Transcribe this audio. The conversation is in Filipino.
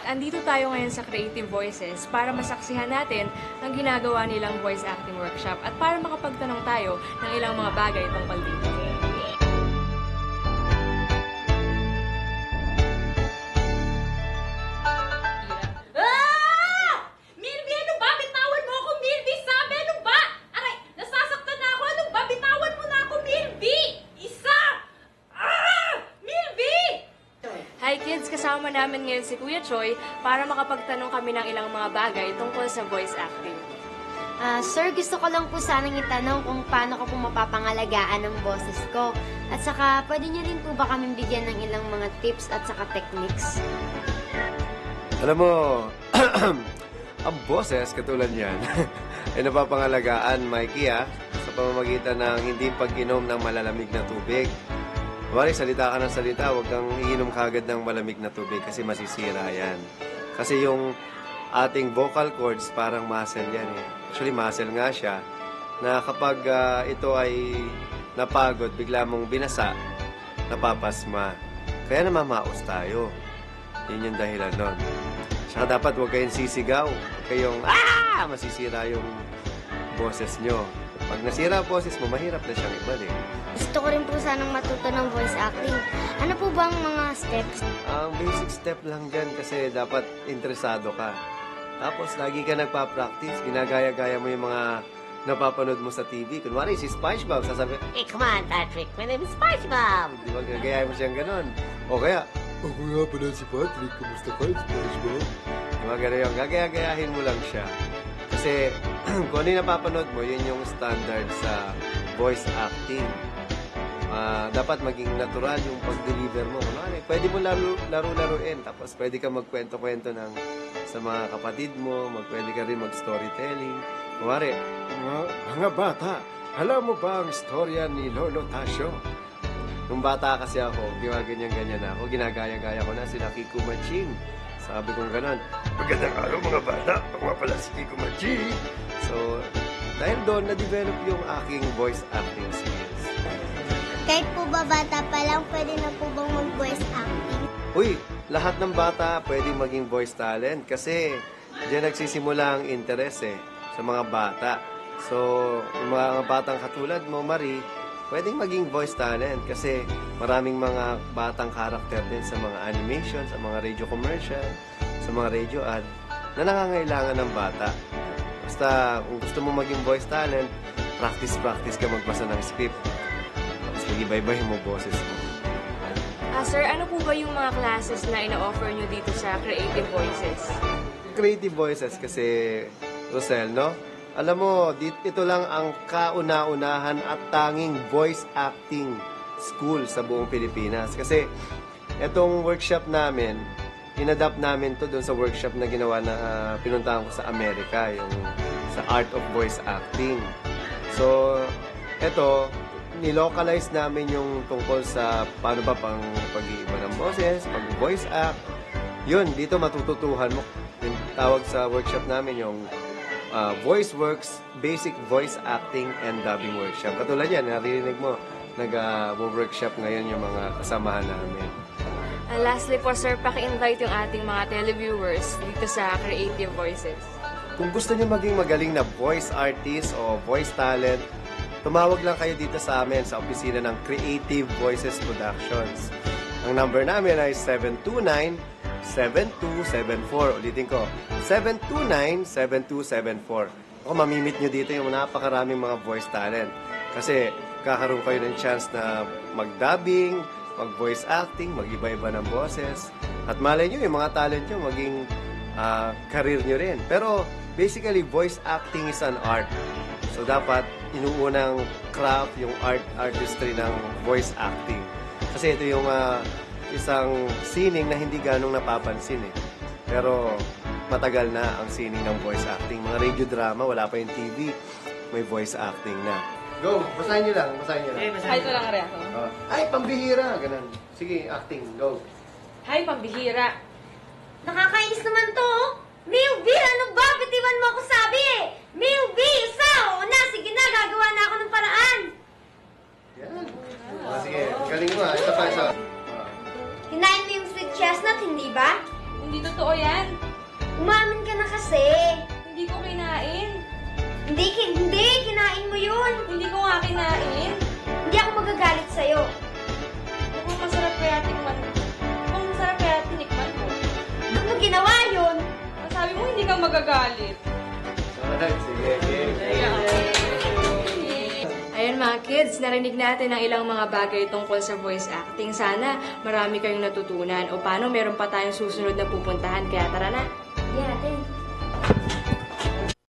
andito tayo ngayon sa Creative Voices para masaksihan natin ang ginagawa nilang voice acting workshop at para makapagtanong tayo ng ilang mga bagay tungkol dito. Hi kids! Kasama namin ngayon si Kuya Choi para makapagtanong kami ng ilang mga bagay tungkol sa voice acting. Sir, gusto ko lang po sanang itanong kung paano ko po mapapangalagaan ang boses ko. At saka, pwede niyo rin po ba kaming bigyan ng ilang mga tips at saka techniques? Alam mo, ang boses katulad niyan ay napapangalagaan, Mikey, sa pamamagitan ng hindi pag-inom ng malalamig na tubig. Kumari, salita ka ng salita, huwag kang iinom kagad ng malamig na tubig kasi masisira yan. Kasi yung ating vocal cords, parang muscle yan eh. Actually, muscle nga siya, na kapag ito ay napagod, bigla mong binasa, napapasma. Kaya namamaos tayo. Yun yung dahilan nun. Saka dapat huwag kayong sisigaw. Huwag kayong, masisira yung boses nyo. Pag nasira ang boses mo, mahirap na siyang ibalik. Gusto ko rin po sanang matuto ng voice acting. Ano po ba ang mga steps? Ang basic step lang dyan kasi dapat interesado ka. Tapos lagi ka nagpa-practice, ginagaya-gaya mo yung mga napapanood mo sa TV. Kunwari, si SpongeBob, sasabi, Hey, come on, Patrick. My name is SpongeBob. di ba, gagayahin mo siyang ganon. O kaya, Ako nga pala si Patrick. Kumusta ka, SpongeBob? di ba, ganon yung gagaya-gayahin mo lang siya. Kasi kung ano yung napapanood mo, yun yung standard sa voice acting. Dapat maging natural yung pag-deliver mo. Kunwari, pwede mo laro-laruin. Tapos pwede ka magkwento-kwento sa mga kapatid mo. Pwede ka rin mag-storytelling. Kunwari, mga bata, alam mo ba ang storya ni Lolo Tasio? Nung bata kasi ako, ganyan-ganyan ako. Ginagaya-gaya ko na sila Kiko Maching. Sabi kong ganon, magandang araw mga bata, ako nga pala si Kiko Maching. So, dahil doon, na-develop yung aking voice acting skills. Kahit po ba bata pa lang, pwede na po bang mag-voice acting? Uy, lahat ng bata pwedeng maging voice talent kasi diyan nagsisimula ang interest sa mga bata. So, yung mga batang katulad mo, Marie, pwedeng maging voice talent kasi maraming mga batang karakter din sa mga animation, sa mga radio commercial, sa mga radio ad na nangangailangan ng bata. Basta kung gusto mo maging voice talent, practice ka magbasa ng script. Tapos mag-iba-ibay mo boses mo. Sir, ano po ba yung mga classes na ina-offer nyo dito sa Creative Voices? Creative Voices kasi, Rosel, no? Alam mo, ito lang ang kauna-unahan at tanging voice acting school sa buong Pilipinas. Kasi itong workshop namin, inadapt namin to doon sa workshop na ginawa na pinuntahan ko sa Amerika, yung sa Art of Voice Acting. So, ito, nilocalize namin yung tungkol sa paano ba pang pag-iiba ng boses, pag-voice act. Yun, dito matututuhan mo. Yung tawag sa workshop namin yung VoiceWorks Basic Voice Acting and Dubbing Workshop. Katulad yan, narinig mo, nag-workshop ngayon yung mga kasamahan namin. Lastly po, sir, paki-invite yung ating mga televiewers dito sa Creative Voices. Kung gusto niyo maging magaling na voice artist o voice talent, tumawag lang kayo dito sa amin sa opisina ng Creative Voices Productions. Ang number namin ay 729-7274. Ulitin ko, 729-7274. Ako, mamimit nyo dito yung napakaraming mga voice talent. Kasi kakaroon kayo ng chance na mag-dubbing, mag-voice acting, mag-iba-iba ng boses. At malay nyo, yung mga talent nyo, maging career nyo rin. Pero basically, voice acting is an art. So dapat inuunang craft yung artistry ng voice acting. Kasi ito yung isang sining na hindi ganong napapansin Pero matagal na ang sining ng voice acting. Mga radio drama, wala pa yung TV, may voice acting na. Go! Basahin nyo lang. Hi, ito lang rin ako. Ay, pambihira! Ganun. Sige, acting. Go! Hi, pambihira! Nakakainis naman to, Milby, ano ba? Bitiwan mo ako sabi Milby, isa! O na, sige na, gagawa na ako ng paraan. Yan. Sige, galing mo Ito pa, isa. Kinain mo yung sweet chestnut, hindi ba? Hindi totoo yan. Umamin ka na kasi. Hindi ko kinain. Hindi, kinain mo yun. Hindi ko nga kinain. Hindi ako magagalit sa'yo. Mukhang masarap kaya tikman ko. Mukhang masarap kaya tinikman ko. Ba't mo ginawa yun? Sabi mo hindi ka magagalit. Alright, sige, game. Ayan mga kids, narinig natin ang ilang mga bagay tungkol sa voice acting. Sana marami kayong natutunan o paano meron pa tayong susunod na pupuntahan. Kaya tara na! Yeah, ate.